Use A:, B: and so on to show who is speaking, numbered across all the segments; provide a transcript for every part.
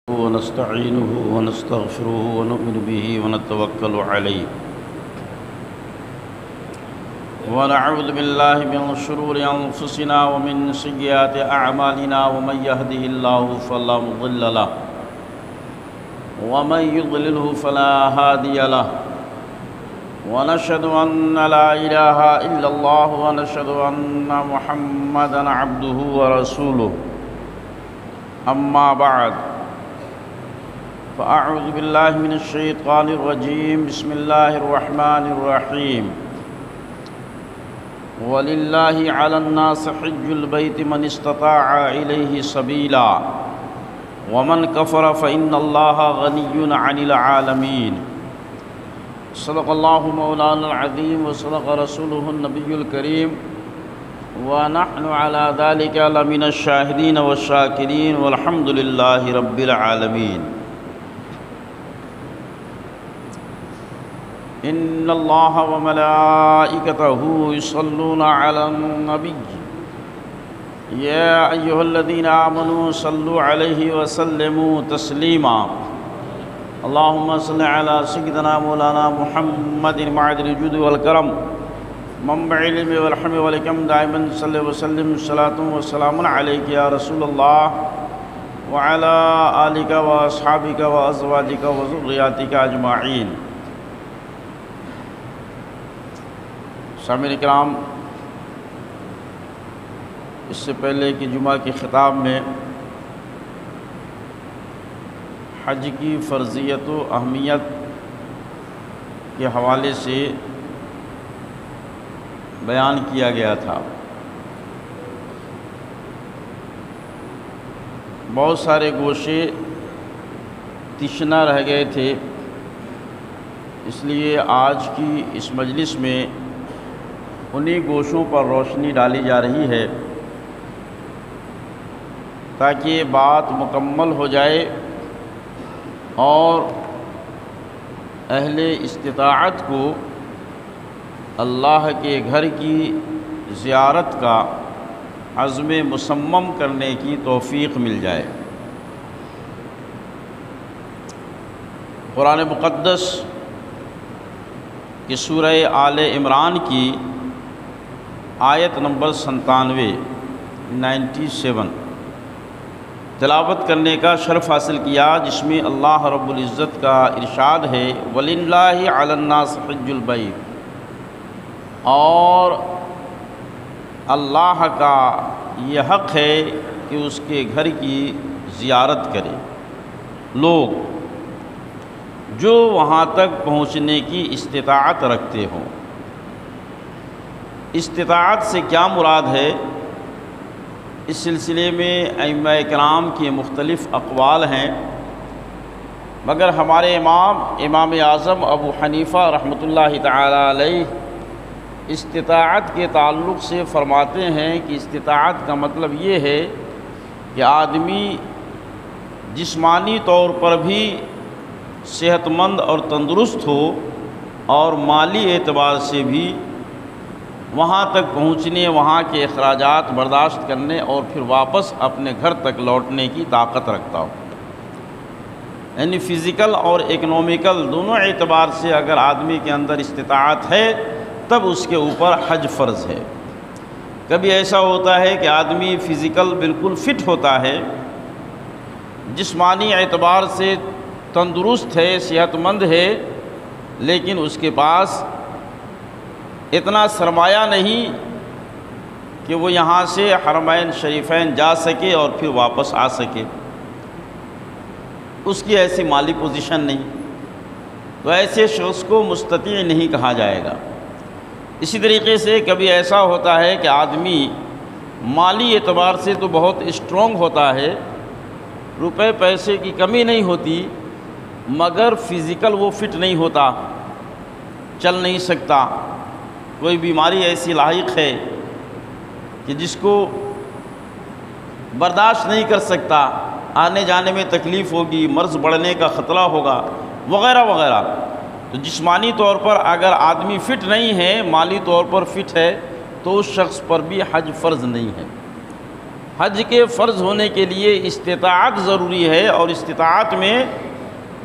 A: ونستعينه ونستغفره ونؤمن به ونتوكل عليه ونعوذ بالله من شرور أنفسنا ومن سيئات أعمالنا ومن يهده الله فلا مضل له ومن يضلله فلا هادي له ونشهد أن لا إله إلا الله ونشهد أن محمدا عبده ورسوله أما بعد فأعوذ بالله من الشيطان الرجيم بسم الله الرحمن الرحيم ولله على الناس حج البيت من استطاع إليه سبيلا ومن كفر فإن الله غني عن العالمين صدق الله مولانا العظيم وصدق رسوله النبي الكريم ونحن على ذلك لمن الشاهدين والشاكرين والحمد لله رب العالمين إن الله وملائكته يصلون على النبي يا أيها الذين آمنوا صلوا عليه وسلموا تسليما اللهم صل على سيدنا مولانا محمد معدن الجود والكرم منبع العلم والحلم والحكم دائما صل وسلم صلاة وسلام عليك يا رسول الله وعلى آلك وأصحابك وأزواجك وذرياتك أجمعين. سامعین کرام، اس سے پہلے کہ جمعہ کے خطاب میں حج کی فرضیت و اہمیت کے حوالے سے بیان کیا گیا تھا. بہت سارے گوشے تشنا رہ گئے تھے، اس لیے آج کی اس مجلس میں انہی گوشوں پر روشنی ڈالی جا رہی ہے تاکہ یہ بات مکمل ہو جائے اور اہل استطاعت کو اللہ کے گھر کی زیارت کا عزم مصمم کرنے کی توفیق مل جائے. قرآن مقدس کی سورہ آل عمران کی آیت نمبر 97 تلاوت کرنے کا شرف حاصل کیا، جس میں اللہ رب العزت کا ارشاد ہے وَلِلَّهِ عَلَى النَّاسِ حِجُّ الْبَيْتِ، اور اللہ کا یہ حق ہے کہ اس کے گھر کی زیارت کرے لوگ جو وہاں تک پہنچنے کی استطاعت رکھتے ہوں. استطاعت سے کیا مراد ہے؟ اس سلسلے میں ائمہ کرام کے مختلف اقوال ہیں، مگر ہمارے امام اعظم ابو حنیفہ رحمۃ اللہ تعالی علیہ استطاعت کے تعلق سے فرماتے ہیں کہ استطاعت کا مطلب یہ ہے کہ آدمی جسمانی طور پر بھی صحت مند اور تندرست ہو اور مالی اعتبار سے بھی وہاں تک پہنچنے، وہاں کے اخراجات برداشت کرنے اور پھر واپس اپنے گھر تک لوٹنے کی طاقت رکھتا ہو. یعنی فزیکل اور اکنومیکل دونوں اعتبار سے اگر آدمی کے اندر استطاعت ہے تب اس کے اوپر حج فرض ہے. کبھی ایسا ہوتا ہے کہ آدمی فزیکل بالکل فٹ ہوتا ہے، جسمانی اعتبار سے تندرست ہے، صحت مند ہے، لیکن اس کے پاس اتنا سرمایہ نہیں کہ وہ یہاں سے حرمین شریفین جا سکے اور پھر واپس آ سکے، اس کی ایسی مالی پوزیشن نہیں، تو ایسے شخص کو مستطیع نہیں کہا جائے گا. اسی طریقے سے کبھی ایسا ہوتا ہے کہ آدمی مالی اعتبار سے تو بہت اسٹرانگ ہوتا ہے، روپے پیسے کی کمی نہیں ہوتی، مگر فزیکل وہ فٹ نہیں ہوتا، چل نہیں سکتا، کوئی بیماری ایسی لاحق ہے کہ جس کو برداشت نہیں کر سکتا، آنے جانے میں تکلیف ہوگی، مرض بڑھنے کا خطرہ ہوگا وغیرہ وغیرہ. تو جسمانی طور پر اگر آدمی فٹ نہیں ہے، مالی طور پر فٹ ہے، تو اس شخص پر بھی حج فرض نہیں ہے. حج کے فرض ہونے کے لیے استطاعت ضروری ہے، اور استطاعت میں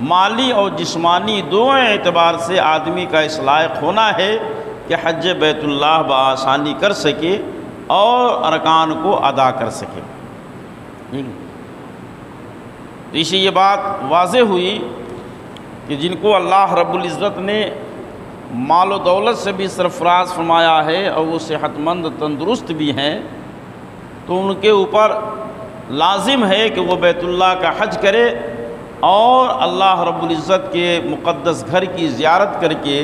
A: مالی اور جسمانی دونوں اعتبار سے آدمی کا اس لائق ہونا ہے کہ حج بیت اللہ بآسانی کر سکے اور ارکان کو ادا کر سکے۔ تو اسی یہ بات واضح ہوئی کہ جن کو اللہ رب العزت نے مال و دولت سے بھی سرفراز فرمایا ہے اور وہ صحت مند تندرست بھی ہیں، تو ان کے اوپر لازم ہے کہ وہ بیت اللہ کا حج کرے اور اللہ رب العزت کے مقدس گھر کی زیارت کر کے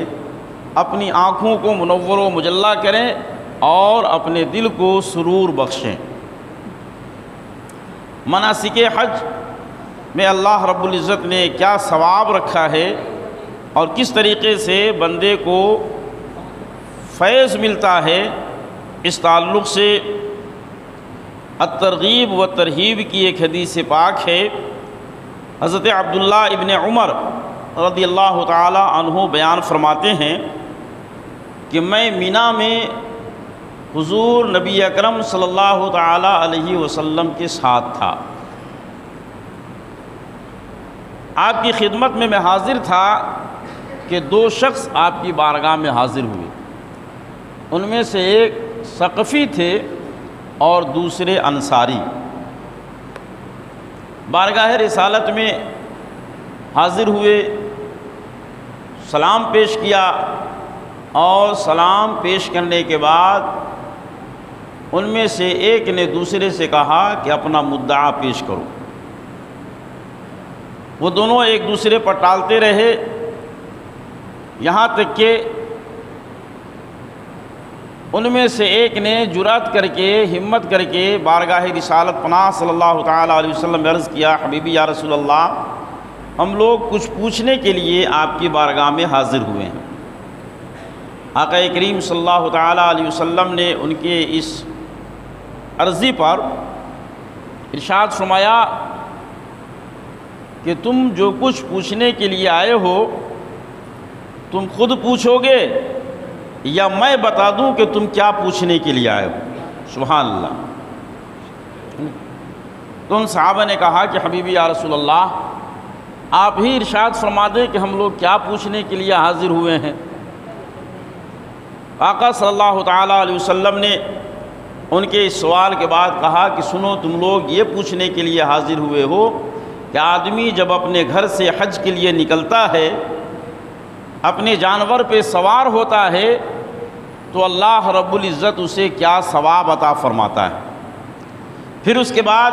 A: اپنی آنکھوں کو منور و مجلہ کریں اور اپنے دل کو سرور بخشیں۔ مناسک حج میں اللہ رب العزت نے کیا ثواب رکھا ہے اور کس طریقے سے بندے کو فیض ملتا ہے، اس تعلق سے الترغیب و ترہیب کی ایک حدیث پاک ہے۔ حضرت عبداللہ ابن عمر رضی اللہ تعالی عنہ بیان فرماتے ہیں کہ میں مینا میں حضور نبی اکرم صلی اللہ تعالی علیہ وسلم کے ساتھ تھا۔ آپ کی خدمت میں حاضر تھا کہ دو شخص آپ کی بارگاہ میں حاضر ہوئے، ان میں سے ایک ثقفی تھے اور دوسرے انصاری۔ بارگاہ رسالت میں حاضر ہوئے، سلام پیش کیا، اور سلام پیش کرنے کے بعد ان میں سے ایک نے دوسرے سے کہا کہ اپنا مدعا پیش کرو۔ وہ دونوں ایک دوسرے پر ٹالتے رہے، یہاں تک کہ ان میں سے ایک نے جرأت کر کے، ہمت کر کے بارگاہ رسالت پناہ صلی اللہ تعالیٰ علیہ وسلم میں عرض کیا، حبیبی یا رسول اللہ، ہم لوگ کچھ پوچھنے کے لیے آپ کی بارگاہ میں حاضر ہوئے ہیں۔ آقا کریم صلی اللہ تعالیٰ علیہ وسلم نے ان کے اس عرضی پر ارشاد فرمایا کہ تم جو کچھ پوچھنے کے لیے آئے ہو تم خود پوچھو گے یا میں بتا دوں کہ تم کیا پوچھنے کے لیے آئے ہو؟ سبحان اللہ۔ تو ان صحابہ نے کہا کہ حبیبی یا رسول اللہ، آپ ہی ارشاد فرما دیں کہ ہم لوگ کیا پوچھنے کے لیے حاضر ہوئے ہیں۔ آقا صلی اللہ تعالیٰ علیہ وسلم نے ان کے اس سوال کے بعد کہا کہ سنو، تم لوگ یہ پوچھنے کے لیے حاضر ہوئے ہو کہ آدمی جب اپنے گھر سے حج کے لیے نکلتا ہے، اپنے جانور پہ سوار ہوتا ہے، تو اللہ رب العزت اسے کیا ثواب عطا فرماتا ہے۔ پھر اس کے بعد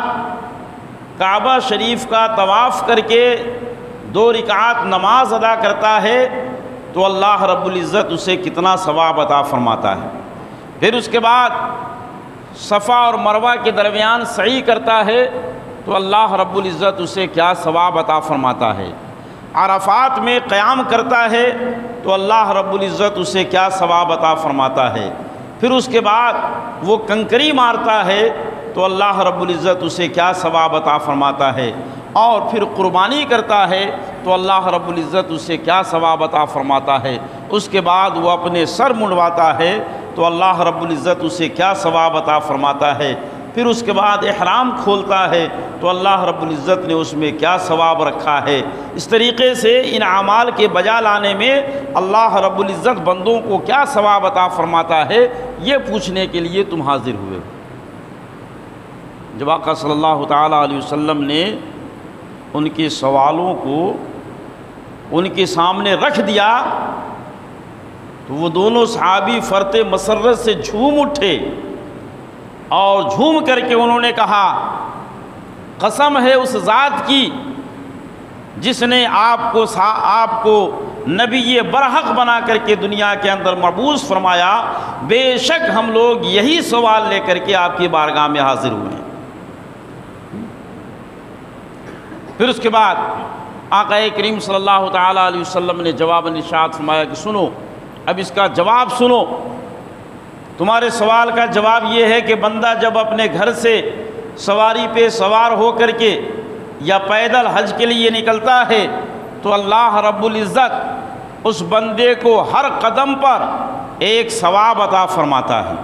A: کعبہ شریف کا طواف کر کے 2 رکعات نماز ادا کرتا ہے تو اللہ رب العزت اسے کتنا ثواب عطا فرماتا ہے۔ پھر اس کے بعد صفا اور مروہ کے درمیان سعی کرتا ہے تو اللہ رب العزت اسے کیا ثواب عطا فرماتا ہے۔ عرفات میں قیام کرتا ہے تو اللہ رب العزت اسے کیا ثواب عطا فرماتا ہے۔ پھر اس کے بعد وہ کنکری مارتا ہے تو اللہ رب العزت اسے کیا ثواب عطا فرماتا ہے، اور پھر قربانی کرتا ہے تو اللہ رب العزت اسے کیا ثواب عطا فرماتا ہے۔ اس کے بعد وہ اپنے سر منڈواتا ہے تو اللہ رب العزت اسے کیا ثواب عطا فرماتا ہے۔ پھر اس کے بعد احرام کھولتا ہے تو اللہ رب العزت نے اس میں کیا ثواب رکھا ہے۔ اس طریقے سے ان اعمال کے بجا لانے میں اللہ رب العزت بندوں کو کیا ثواب عطا فرماتا ہے، یہ پوچھنے کے لیے تم حاضر ہوئے۔ جب آقا صلی اللہ تعالیٰ علیہ وسلم نے ان کے سوالوں کو ان کے سامنے رکھ دیا تو وہ دونوں صحابی فرط مسرت سے جھوم اٹھے، اور جھوم کر کے انہوں نے کہا، قسم ہے اس ذات کی جس نے آپ کو نبی برحق بنا کر کے دنیا کے اندر مبعوث فرمایا، بے شک ہم لوگ یہی سوال لے کر کے آپ کی بارگاہ میں حاضر ہوئے ہیں۔ پھر اس کے بعد آقا کریم صلی اللہ تعالیٰ علیہ وسلم نے جواب ارشاد فرمایا کہ سنو، اب اس کا جواب سنو۔ تمہارے سوال کا جواب یہ ہے کہ بندہ جب اپنے گھر سے سواری پہ سوار ہو کر کے یا پیدل حج کے لیے نکلتا ہے تو اللہ رب العزت اس بندے کو ہر قدم پر ایک ثواب عطا فرماتا ہے،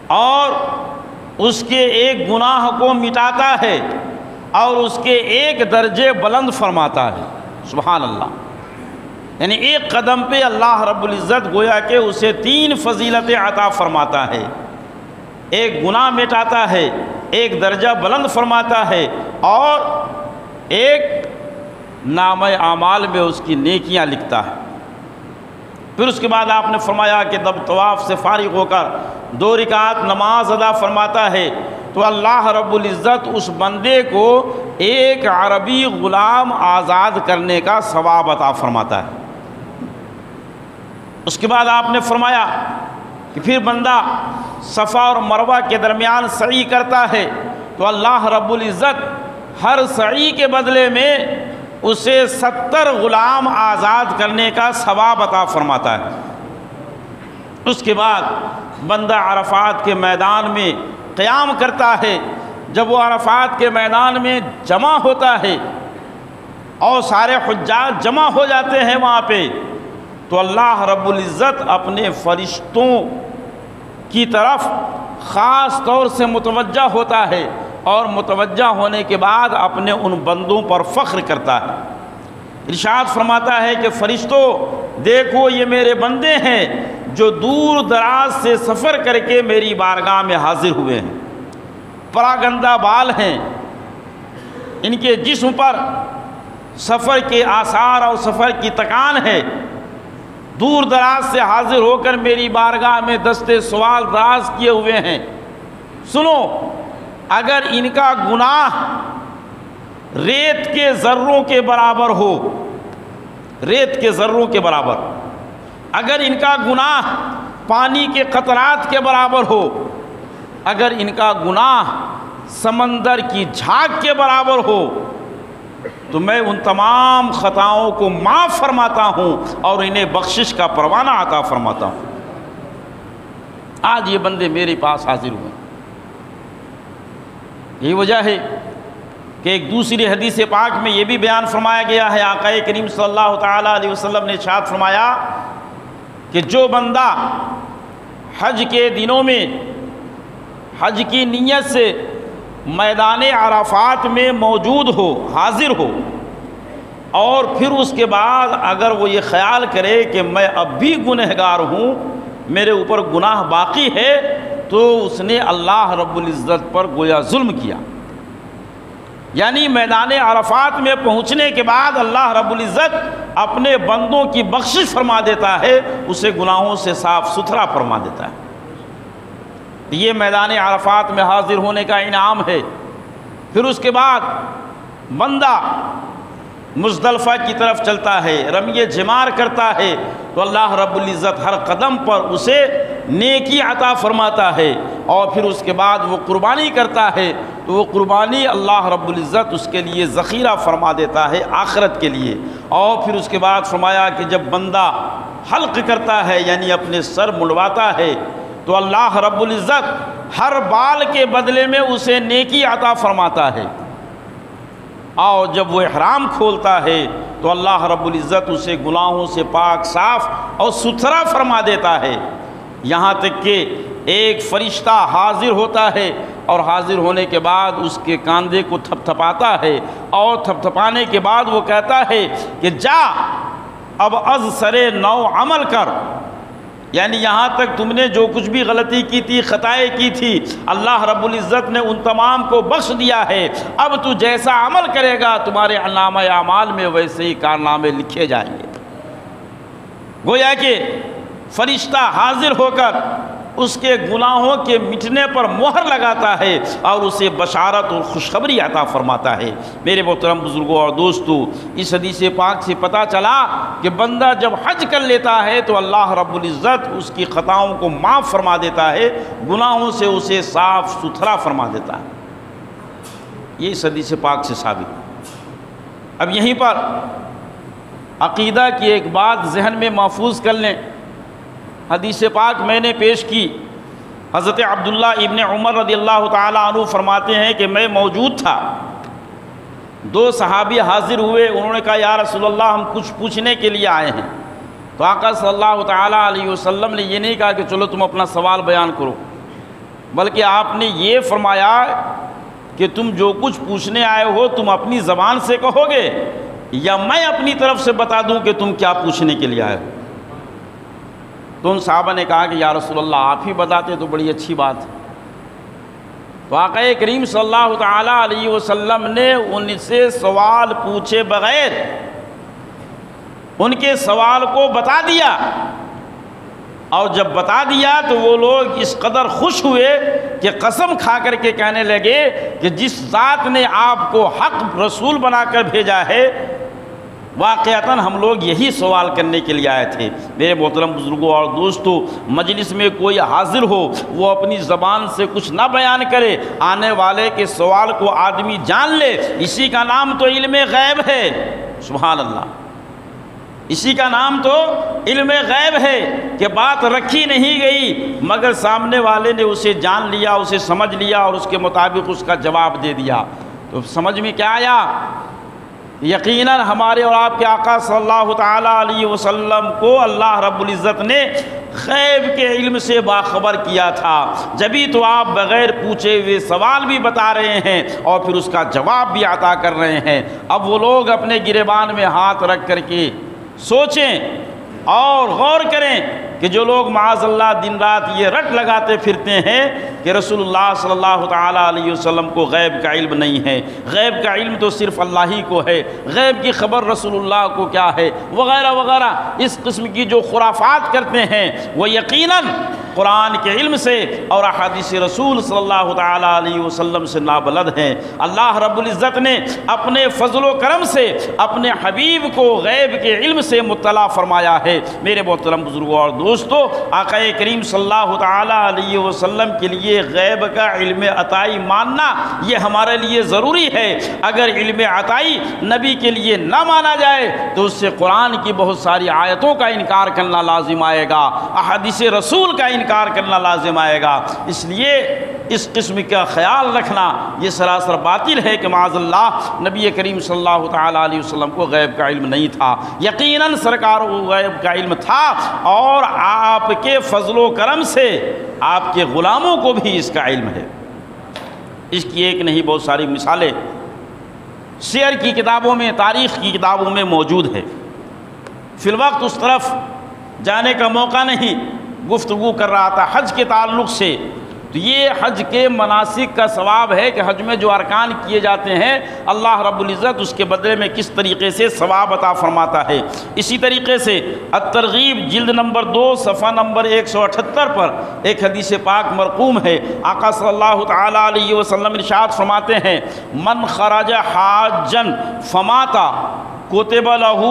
A: اور اس کے ایک گناہ کو مٹاتا ہے اور اس کے ایک درجے بلند فرماتا ہے۔ سبحان اللہ۔ یعنی ایک قدم پہ اللہ رب العزت گویا کہ اسے 3 فضیلتیں عطا فرماتا ہے، ایک گناہ مٹاتا ہے، ایک درجہ بلند فرماتا ہے، اور ایک نامہ اعمال میں اس کی نیکیاں لکھتا ہے۔ پھر اس کے بعد آپ نے فرمایا کہ جب طواف سے فارغ ہو کر 2 رکعت نماز ادا فرماتا ہے تو اللہ رب العزت اس بندے کو ایک عربی غلام آزاد کرنے کا ثواب عطا فرماتا ہے۔ اس کے بعد آپ نے فرمایا کہ پھر بندہ صفا اور مروہ کے درمیان سعی کرتا ہے تو اللہ رب العزت ہر سعی کے بدلے میں اسے 70 غلام آزاد کرنے کا ثواب عطا فرماتا ہے۔ اس کے بعد بندہ عرفات کے میدان میں قیام کرتا ہے۔ جب وہ عرفات کے میدان میں جمع ہوتا ہے اور سارے حجاج جمع ہو جاتے ہیں وہاں پہ، تو اللہ رب العزت اپنے فرشتوں کی طرف خاص طور سے متوجہ ہوتا ہے، اور متوجہ ہونے کے بعد اپنے ان بندوں پر فخر کرتا ہے۔ ارشاد فرماتا ہے کہ فرشتوں دیکھو یہ میرے بندے ہیں جو دور دراز سے سفر کر کے میری بارگاہ میں حاضر ہوئے ہیں، پراگندہ بال ہیں، ان کے جسم پر سفر کے آثار اور سفر کی تکان ہے، دور دراز سے حاضر ہو کر میری بارگاہ میں دستے سوال دراز کیے ہوئے ہیں۔ سنو، اگر ان کا گناہ ریت کے ذروں کے برابر ہو، ریت کے ذروں کے برابر، اگر ان کا گناہ پانی کے قطرات کے برابر ہو، اگر ان کا گناہ سمندر کی جھاگ کے برابر ہو، تو میں ان تمام خطاؤں کو معاف فرماتا ہوں اور انہیں بخشش کا پروانہ عطا فرماتا ہوں۔ آج یہ بندے میرے پاس حاضر ہوئے۔ یہی وجہ ہے کہ ایک دوسری حدیث پاک میں یہ بھی بیان فرمایا گیا ہے، آقا کریم صلی اللہ تعالیٰ علیہ وسلم نے ارشاد فرمایا کہ جو بندہ حج کے دنوں میں حج کی نیت سے میدان عرفات میں موجود ہو، حاضر ہو، اور پھر اس کے بعد اگر وہ یہ خیال کرے کہ میں اب بھی گنہگار ہوں، میرے اوپر گناہ باقی ہے، تو اس نے اللہ رب العزت پر گویا ظلم کیا۔ یعنی میدان عرفات میں پہنچنے کے بعد اللہ رب العزت اپنے بندوں کی بخشش فرما دیتا ہے، اسے گناہوں سے صاف ستھرا فرما دیتا ہے۔ یہ میدان عرفات میں حاضر ہونے کا انعام ہے۔ پھر اس کے بعد بندہ مزدلفہ کی طرف چلتا ہے، رمی جمار کرتا ہے، تو اللہ رب العزت ہر قدم پر اسے نیکی عطا فرماتا ہے، اور پھر اس کے بعد وہ قربانی کرتا ہے تو وہ قربانی اللہ رب العزت اس کے لیے ذخیرہ فرما دیتا ہے آخرت کے لیے۔ اور پھر اس کے بعد فرمایا کہ جب بندہ حلق کرتا ہے یعنی اپنے سر منڈواتا ہے تو اللہ رب العزت ہر بال کے بدلے میں اسے نیکی عطا فرماتا ہے، اور جب وہ احرام کھولتا ہے تو اللہ رب العزت اسے گناہوں سے پاک صاف اور ستھرا فرما دیتا ہے، یہاں تک کہ ایک فرشتہ حاضر ہوتا ہے اور حاضر ہونے کے بعد اس کے کاندھے کو تھپ تھپاتا ہے، اور تھپ تھپانے کے بعد وہ کہتا ہے کہ جا اب از سرے نو عمل کر، یعنی یہاں تک تم نے جو کچھ بھی غلطی کی تھی، خطائیں کی تھی، اللہ رب العزت نے ان تمام کو بخش دیا ہے، اب تو جیسا عمل کرے گا تمہارے نامہ اعمال میں ویسے ہی کارنامے لکھے جائیں گے۔ گویا کہ فرشتہ حاضر ہو کر اس کے گناہوں کے مٹنے پر مہر لگاتا ہے اور اسے بشارت اور خوشخبری عطا فرماتا ہے۔ میرے محترم بزرگوں اور دوستو، اس حدیث پاک سے پتہ چلا کہ بندہ جب حج کر لیتا ہے تو اللہ رب العزت اس کی خطاؤں کو معاف فرما دیتا ہے، گناہوں سے اسے صاف ستھرا فرما دیتا ہے۔ یہ اس حدیث پاک سے ثابت۔ اب یہیں پر عقیدہ کی ایک بات ذہن میں محفوظ کر لیں۔ حدیث پاک میں نے پیش کی، حضرت عبداللہ ابن عمر رضی اللہ تعالیٰ عنہ فرماتے ہیں کہ میں موجود تھا، 2 صحابی حاضر ہوئے، انہوں نے کہا یا رسول اللہ ہم کچھ پوچھنے کے لیے آئے ہیں، تو آقا صلی اللہ تعالیٰ علیہ وسلم نے یہ نہیں کہا کہ چلو تم اپنا سوال بیان کرو، بلکہ آپ نے یہ فرمایا کہ تم جو کچھ پوچھنے آئے ہو تم اپنی زبان سے کہو گے یا میں اپنی طرف سے بتا دوں کہ تم کیا پوچھنے کے لیے آئے ہو؟ تو ان صحابہ نے کہا کہ یا رسول اللہ آپ ہی بتاتے تو بڑی اچھی بات ہے۔ تو آقا کریم صلی اللہ تعالیٰ علیہ وسلم نے ان سے سوال پوچھے بغیر ان کے سوال کو بتا دیا، اور جب بتا دیا تو وہ لوگ اس قدر خوش ہوئے کہ قسم کھا کر کے کہنے لگے کہ جس ذات نے آپ کو حق رسول بنا کر بھیجا ہے واقعتاً ہم لوگ یہی سوال کرنے کے لیے آئے تھے۔ میرے محترم بزرگوں اور دوستوں، مجلس میں کوئی حاضر ہو وہ اپنی زبان سے کچھ نہ بیان کرے، آنے والے کے سوال کو آدمی جان لے، اسی کا نام تو علم غیب ہے۔ سبحان اللہ، اسی کا نام تو علم غیب ہے کہ بات رکھی نہیں گئی مگر سامنے والے نے اسے جان لیا، اسے سمجھ لیا اور اس کے مطابق اس کا جواب دے دیا۔ تو سمجھ میں کیا آیا؟ یقیناً ہمارے اور آپ کے آقا صلی اللہ تعالیٰ علیہ وسلم کو اللہ رب العزت نے غیب کے علم سے باخبر کیا تھا، جبھی تو آپ بغیر پوچھے ہوئے سوال بھی بتا رہے ہیں اور پھر اس کا جواب بھی عطا کر رہے ہیں۔ اب وہ لوگ اپنے گریبان میں ہاتھ رکھ کر کے سوچیں اور غور کریں کہ جو لوگ معاذ اللہ دن رات یہ رٹ لگاتے پھرتے ہیں کہ رسول اللہ صلی اللہ تعالیٰ علیہ وسلم کو غیب کا علم نہیں ہے، غیب کا علم تو صرف اللہ ہی کو ہے، غیب کی خبر رسول اللہ کو کیا ہے، وغیرہ وغیرہ، اس قسم کی جو خرافات کرتے ہیں وہ یقیناً قرآن کے علم سے اور احادیث رسول صلی اللہ تعالیٰ علیہ وسلم سے نابلد ہیں۔ اللہ رب العزت نے اپنے فضل و کرم سے اپنے حبیب کو غیب کے علم سے مطلع فرمایا ہے۔ میرے محترم بزرگوں اور دوستو، آقا کریم صلی اللہ تعالیٰ علیہ وسلم کے لیے غیب کا علم عطائی ماننا یہ ہمارے لیے ضروری ہے۔ اگر علم عطائی نبی کے لیے نہ مانا جائے تو اس سے قرآن کی بہت ساری آیتوں کا انکار کرنا لازم آئے گا، احادیث رسول کا انکار کرنا لازم آئے گا۔ اس لیے اس قسم کا خیال رکھنا یہ سراسر باطل ہے کہ معاذ اللہ نبی کریم صلی اللہ تعالیٰ علیہ وسلم کو غیب کا علم نہیں تھا۔ یقیناً سرکار کو غیب کا علم تھا اور آپ کے فضل و کرم سے آپ کے غلاموں کو بھی اس کا علم ہے۔ اس کی ایک نہیں بہت ساری مثالیں سیر کی کتابوں میں، تاریخ کی کتابوں میں موجود ہے۔ فی الوقت اس طرف جانے کا موقع نہیں، گفتگو کر رہا تھا حج کے تعلق سے۔ تو یہ حج کے مناسک کا ثواب ہے کہ حج میں جو ارکان کیے جاتے ہیں اللہ رب العزت اس کے بدلے میں کس طریقے سے ثواب عطا فرماتا ہے۔ اسی طریقے سے الترغیب جلد نمبر 2 صفحہ نمبر 178 پر ایک حدیث پاک مرقوم ہے۔ آقا صلی اللہ تعالیٰ علیہ وسلم ارشاد فرماتے ہیں من خرج حاجا فمات کتب لہ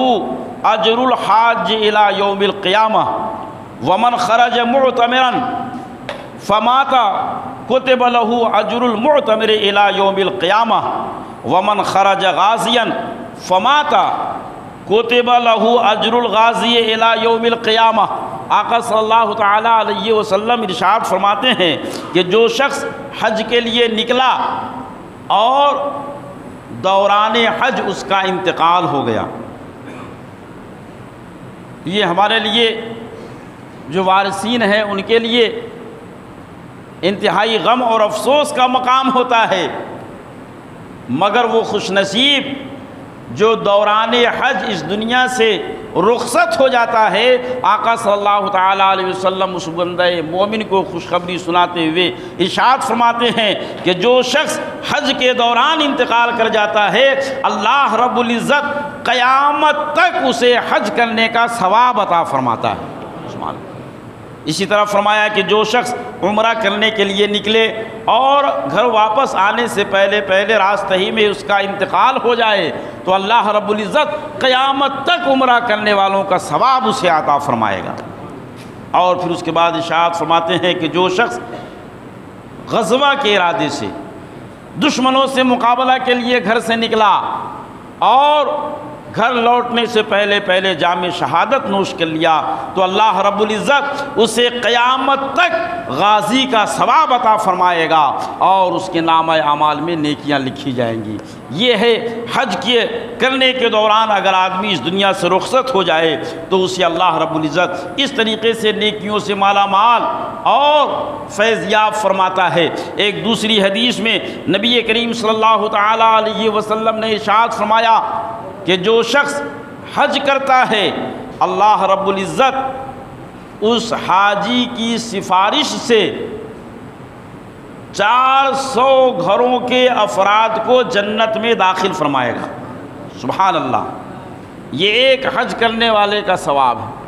A: اجر الحاج الی یوم القیامہ ومن خرج معتمرا فمات کتب لہ اجر المعتمر الی یوم القیامہ ومن خرج غازیا فمات کتب لہ اجر الغازی الی یوم القیامہ۔ آقا صلی اللہ تعالیٰ علیہ وسلم ارشاد فرماتے ہیں کہ جو شخص حج کے لیے نکلا اور دوران حج اس کا انتقال ہو گیا، یہ ہمارے لیے جو وارثین ہیں ان کے لیے انتہائی غم اور افسوس کا مقام ہوتا ہے، مگر وہ خوش نصیب جو دوران حج اس دنیا سے رخصت ہو جاتا ہے، آقا صلی اللہ تعالیٰ علیہ وسلم اس بندہ مومن کو خوشخبری سناتے ہوئے ارشاد فرماتے ہیں کہ جو شخص حج کے دوران انتقال کر جاتا ہے اللہ رب العزت قیامت تک اسے حج کرنے کا ثواب عطا فرماتا ہے۔ اسی طرح فرمایا کہ جو شخص عمرہ کرنے کے لیے نکلے اور گھر واپس آنے سے پہلے راستے ہی میں اس کا انتقال ہو جائے تو اللہ رب العزت قیامت تک عمرہ کرنے والوں کا ثواب اسے عطا فرمائے گا۔ اور پھر اس کے بعد ارشاد فرماتے ہیں کہ جو شخص غزوہ کے ارادے سے دشمنوں سے مقابلہ کے لیے گھر سے نکلا اور گھر لوٹنے سے پہلے جام شہادت نوش کر لیا تو اللہ رب العزت اسے قیامت تک غازی کا ثواب عطا فرمائے گا اور اس کے نامہ اعمال میں نیکیاں لکھی جائیں گی۔ یہ ہے حج کے کرنے کے دوران اگر آدمی اس دنیا سے رخصت ہو جائے تو اسے اللہ رب العزت اس طریقے سے نیکیوں سے مالا مال اور فیضیاب فرماتا ہے۔ ایک دوسری حدیث میں نبی کریم صلی اللہ تعالیٰ علیہ وسلم نے ارشاد فرمایا کہ جو شخص حج کرتا ہے اللہ رب العزت اس حاجی کی سفارش سے 400 گھروں کے افراد کو جنت میں داخل فرمائے گا۔ سبحان اللہ، یہ ایک حج کرنے والے کا ثواب ہے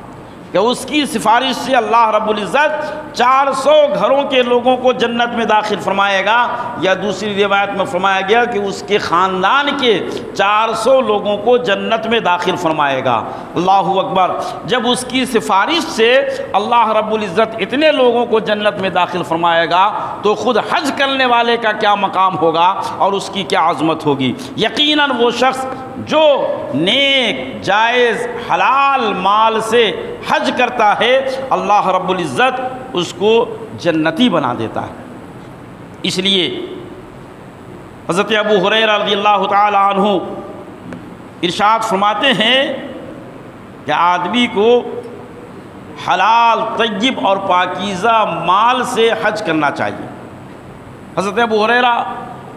A: کہ اس کی سفارش سے اللہ رب العزت 400 گھروں کے لوگوں کو جنت میں داخل فرمائے گا، یا دوسری روایت میں فرمایا گیا کہ اس کے خاندان کے 400 لوگوں کو جنت میں داخل فرمائے گا۔ اللہ اکبر، جب اس کی سفارش سے اللہ رب العزت اتنے لوگوں کو جنت میں داخل فرمائے گا تو خود حج کرنے والے کا کیا مقام ہوگا اور اس کی کیا عظمت ہوگی۔ یقیناً وہ شخص جو نیک جائز حلال مال سے حج کرتا ہے اللہ رب العزت اس کو جنتی بنا دیتا ہے۔ اس لیے حضرت ابو ہریرہ رضی اللہ تعالی عنہ ارشاد فرماتے ہیں کہ آدمی کو حلال طیب اور پاکیزہ مال سے حج کرنا چاہیے۔ حضرت ابو ہریرہ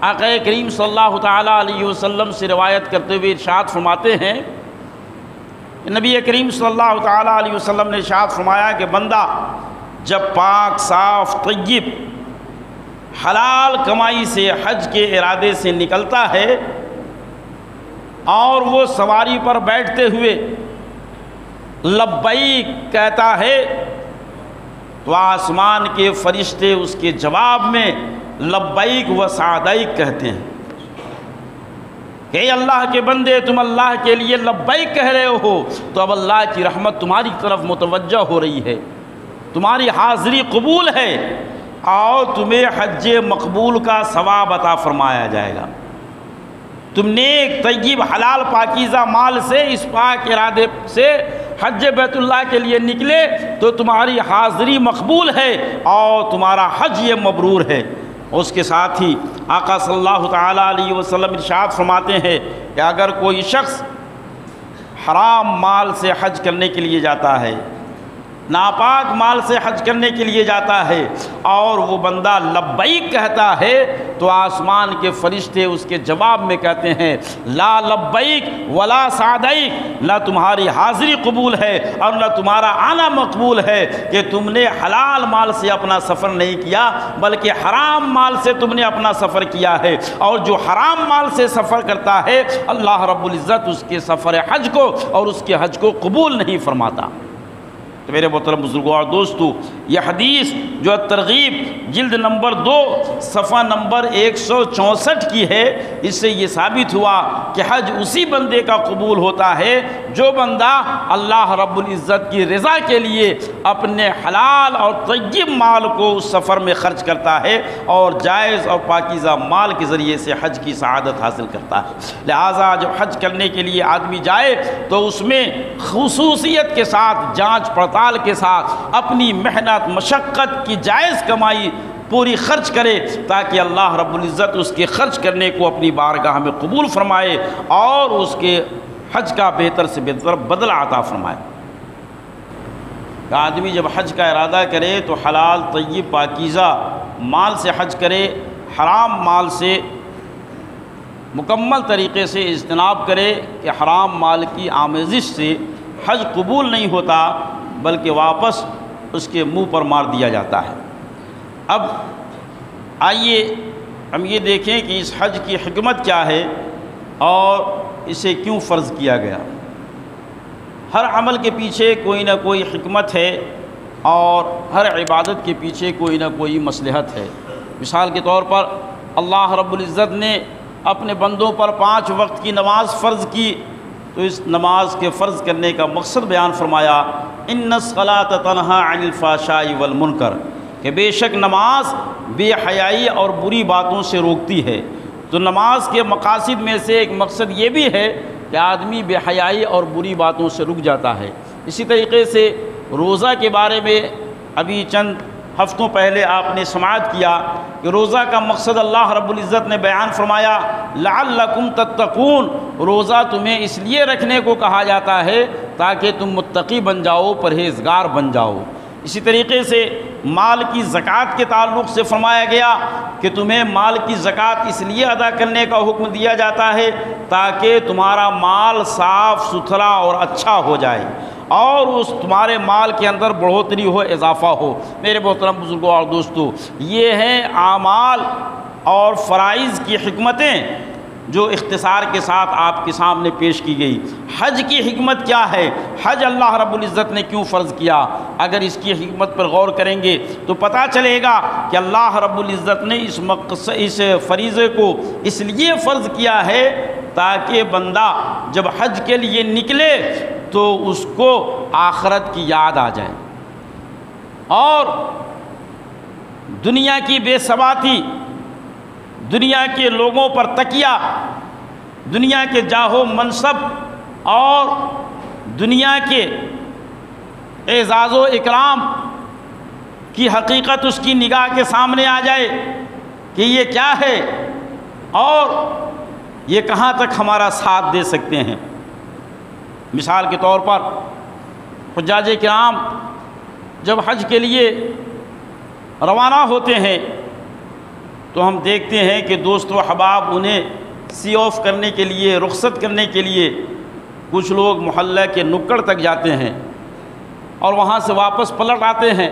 A: آقا کریم صلی اللہ تعالی علیہ وسلم سے روایت کرتے ہوئے ارشاد فرماتے ہیں، نبی کریم صلی اللہ تعالیٰ علیہ وسلم نے ارشاد فرمایا کہ بندہ جب پاک صاف طیب حلال کمائی سے حج کے ارادے سے نکلتا ہے اور وہ سواری پر بیٹھتے ہوئے لبیک کہتا ہے تو آسمان کے فرشتے اس کے جواب میں لبیک و سعدیک کہتے ہیں کہ اے اللہ کے بندے تم اللہ کے لیے لبیک کہہ رہے ہو تو اب اللہ کی رحمت تمہاری طرف متوجہ ہو رہی ہے، تمہاری حاضری قبول ہے اور تمہیں حج مقبول کا ثواب عطا فرمایا جائے گا۔ تم نیک طیب حلال پاکیزہ مال سے اس پاک ارادے سے حج بیت اللہ کے لیے نکلے تو تمہاری حاضری مقبول ہے اور تمہارا حج یہ مبرور ہے۔ اس کے ساتھ ہی آقا صلی اللہ تعالیٰ علیہ وسلم ارشاد فرماتے ہیں کہ اگر کوئی شخص حرام مال سے حج کرنے کے لیے جاتا ہے، ناپاک مال سے حج کرنے کے لیے جاتا ہے اور وہ بندہ لبیک کہتا ہے تو آسمان کے فرشتے اس کے جواب میں کہتے ہیں لا لبیک ولا سعدیک، نہ تمہاری حاضری قبول ہے اور نہ تمہارا آنا مقبول ہے کہ تم نے حلال مال سے اپنا سفر نہیں کیا بلکہ حرام مال سے تم نے اپنا سفر کیا ہے، اور جو حرام مال سے سفر کرتا ہے اللہ رب العزت اس کے سفر حج کو اور اس کے حج کو قبول نہیں فرماتا۔ تو میرے محترم بزرگوں اور دوستو، یہ حدیث جو ترغیب جلد نمبر 2 صفحہ نمبر 164 کی ہے، اس سے یہ ثابت ہوا کہ حج اسی بندے کا قبول ہوتا ہے جو بندہ اللہ رب العزت کی رضا کے لیے اپنے حلال اور طیب مال کو اس سفر میں خرچ کرتا ہے اور جائز اور پاکیزہ مال کے ذریعے سے حج کی سعادت حاصل کرتا ہے۔ لہٰذا جب حج کرنے کے لیے آدمی جائے تو اس میں خصوصیت کے ساتھ جانچ پڑتال کے ساتھ اپنی محنت مشقت کی جائز کمائی پوری خرچ کرے تاکہ اللہ رب العزت اس کے خرچ کرنے کو اپنی بارگاہ میں قبول فرمائے اور اس کے حج کا بہتر سے بہتر بدلہ عطا فرمائے۔ آدمی جب حج کا ارادہ کرے تو حلال طیب پاکیزہ مال سے حج کرے، حرام مال سے مکمل طریقے سے اجتناب کرے کہ حرام مال کی آمیزش سے حج قبول نہیں ہوتا بلکہ واپس اس کے منہ پر مار دیا جاتا ہے۔ اب آئیے ہم یہ دیکھیں کہ اس حج کی حکمت کیا ہے اور اسے کیوں فرض کیا گیا۔ ہر عمل کے پیچھے کوئی نہ کوئی حکمت ہے اور ہر عبادت کے پیچھے کوئی نہ کوئی مصلحت ہے۔ مثال کے طور پر اللہ رب العزت نے اپنے بندوں پر 5 وقت کی نماز فرض کی تو اس نماز کے فرض کرنے کا مقصد بیان فرمایا ان الصلاۃ تنہی عن الفحشاء والمنکر، کہ بے شک نماز بے حیائی اور بری باتوں سے روکتی ہے۔ تو نماز کے مقاصد میں سے ایک مقصد یہ بھی ہے کہ آدمی بے حیائی اور بری باتوں سے رک جاتا ہے۔ اسی طریقے سے روزہ کے بارے میں ابھی چند ہفتوں پہلے آپ نے سماعت کیا کہ روزہ کا مقصد اللہ رب العزت نے بیان فرمایا، لعلکم تتقون، روزہ تمہیں اس لیے رکھنے کو کہا جاتا ہے تاکہ تم متقی بن جاؤ، پرہیزگار بن جاؤ۔ اسی طریقے سے مال کی زکوٰۃ کے تعلق سے فرمایا گیا کہ تمہیں مال کی زکوٰۃ اس لیے ادا کرنے کا حکم دیا جاتا ہے تاکہ تمہارا مال صاف ستھرا اور اچھا ہو جائے اور اس تمہارے مال کے اندر بڑھوتری ہو، اضافہ ہو۔ میرے محترم بزرگوں اور دوستو، یہ ہیں اعمال اور فرائض کی حکمتیں جو اختصار کے ساتھ آپ کے سامنے پیش کی گئی۔ حج کی حکمت کیا ہے؟ حج اللہ رب العزت نے کیوں فرض کیا؟ اگر اس کی حکمت پر غور کریں گے تو پتہ چلے گا کہ اللہ رب العزت نے اس فریضے کو اس لیے فرض کیا ہے تاکہ بندہ جب حج کے لیے نکلے تو اس کو آخرت کی یاد آ جائے اور دنیا کی بے ثباتی، دنیا کے لوگوں پر تکیہ، دنیا کے جاہ و منصب اور دنیا کے اعزاز و اکرام کی حقیقت اس کی نگاہ کے سامنے آ جائے کہ یہ کیا ہے اور یہ کہاں تک ہمارا ساتھ دے سکتے ہیں۔ مثال کے طور پر حجاج کرام جب حج کے لیے روانہ ہوتے ہیں تو ہم دیکھتے ہیں کہ دوست و احباب انہیں سی آف کرنے کے لیے، رخصت کرنے کے لیے کچھ لوگ محلہ کے نکڑ تک جاتے ہیں اور وہاں سے واپس پلٹ آتے ہیں،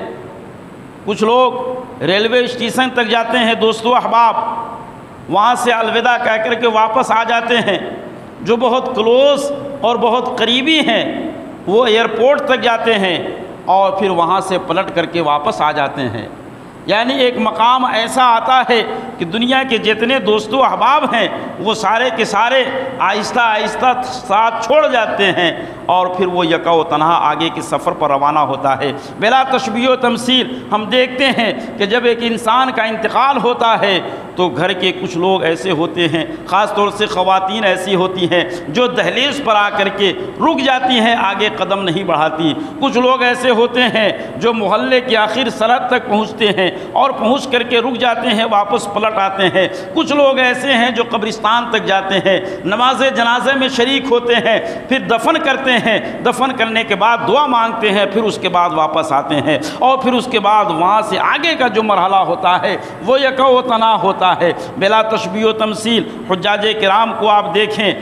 A: کچھ لوگ ریلوے اسٹیشن تک جاتے ہیں دوست و احباب، وہاں سے الوداع کہہ کر کے واپس آ جاتے ہیں۔ جو بہت کلوز اور بہت قریبی ہیں وہ ایئرپورٹ تک جاتے ہیں اور پھر وہاں سے پلٹ کر کے واپس آ جاتے ہیں۔ یعنی ایک مقام ایسا آتا ہے کہ دنیا کے جتنے دوست و احباب ہیں وہ سارے کے سارے آہستہ آہستہ ساتھ چھوڑ جاتے ہیں اور پھر وہ یکا و تنہا آگے کے سفر پر روانہ ہوتا ہے۔ بلا تشبیہ و تمثیل ہم دیکھتے ہیں کہ جب ایک انسان کا انتقال ہوتا ہے تو گھر کے کچھ لوگ ایسے ہوتے ہیں، خاص طور سے خواتین ایسی ہوتی ہیں جو دہلیز پر آ کر کے رک جاتی ہیں، آگے قدم نہیں بڑھاتی۔ کچھ لوگ ایسے ہوتے ہیں جو محلے کی آخر سرحد تک پہنچتے ہیں اور پہنچ کر کے رک جاتے ہیں، واپس پلٹ آتے ہیں۔ کچھ لوگ ایسے ہیں جو قبرستان تک جاتے ہیں، نماز جنازے میں شریک ہوتے ہیں، پھر دفن کرتے ہیں، دفن کرنے کے بعد دعا مانگتے ہیں، پھر اس کے بعد واپس آتے ہیں اور پھر اس کے بعد وہاں سے آگے کا جو مرحلہ ہوتا ہے وہ یکا و تنہا ہوتا ہے۔ بلا تشبیہ و تمثیل حجاج کرام کو آپ دیکھیں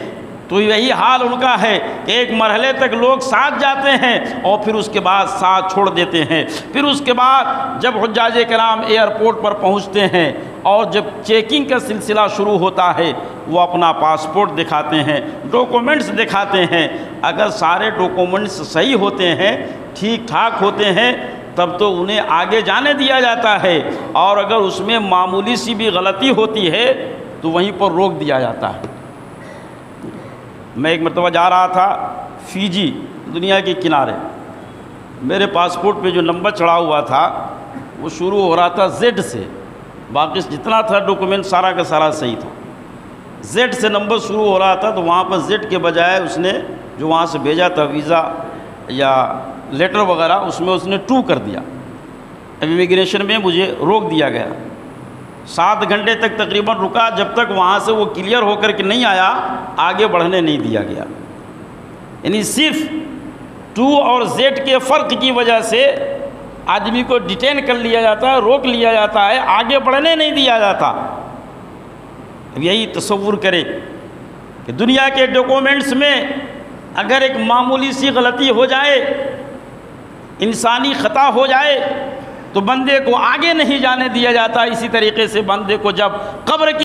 A: تو یہی حال ان کا ہے کہ ایک مرحلے تک لوگ ساتھ جاتے ہیں اور پھر اس کے بعد ساتھ چھوڑ دیتے ہیں۔ پھر اس کے بعد جب حجاج کرام ایئرپورٹ پر پہنچتے ہیں اور جب چیکنگ کا سلسلہ شروع ہوتا ہے وہ اپنا پاسپورٹ دکھاتے ہیں، ڈاکومنٹس دکھاتے ہیں۔ اگر سارے ڈاکومنٹس صحیح ہوتے ہیں، ٹھیک ٹھاک ہوتے ہیں، تب تو انہیں آگے جانے دیا جاتا ہے، اور اگر اس میں معمولی سی بھی غلطی ہوتی ہے تو وہیں پر روک دیا جاتا ہے۔ میں ایک مرتبہ جا رہا تھا فیجی، دنیا کے کنارے، میرے پاسپورٹ پہ جو نمبر چڑھا ہوا تھا وہ شروع ہو رہا تھا زیڈ سے، باقی جتنا تھا ڈاکومنٹ سارا کا سارا صحیح تھا، زیڈ سے نمبر شروع ہو رہا تھا، تو وہاں پر زیڈ کے بجائے اس نے جو وہاں سے بھیجا تھا ویزا یا لیٹر وغیرہ، اس میں اس نے 2 کر دیا۔ امیگریشن میں مجھے روک دیا گیا، 7 گھنٹے تک تقریباً رکا، جب تک وہاں سے وہ کلیئر ہو کر کے نہیں آیا آگے بڑھنے نہیں دیا گیا۔ یعنی صرف 2 اور زیڈ کے فرق کی وجہ سے آدمی کو ڈیٹین کر لیا جاتا ہے، روک لیا جاتا ہے، آگے بڑھنے نہیں دیا جاتا۔ اب یہی تصور کرے کہ دنیا کے ڈاکومنٹس میں اگر ایک معمولی سی غلطی ہو جائے، انسانی خطا ہو جائے تو بندے کو آگے نہیں جانے دیا جاتا۔ اسی طریقے سے بندے کو جب قبر کی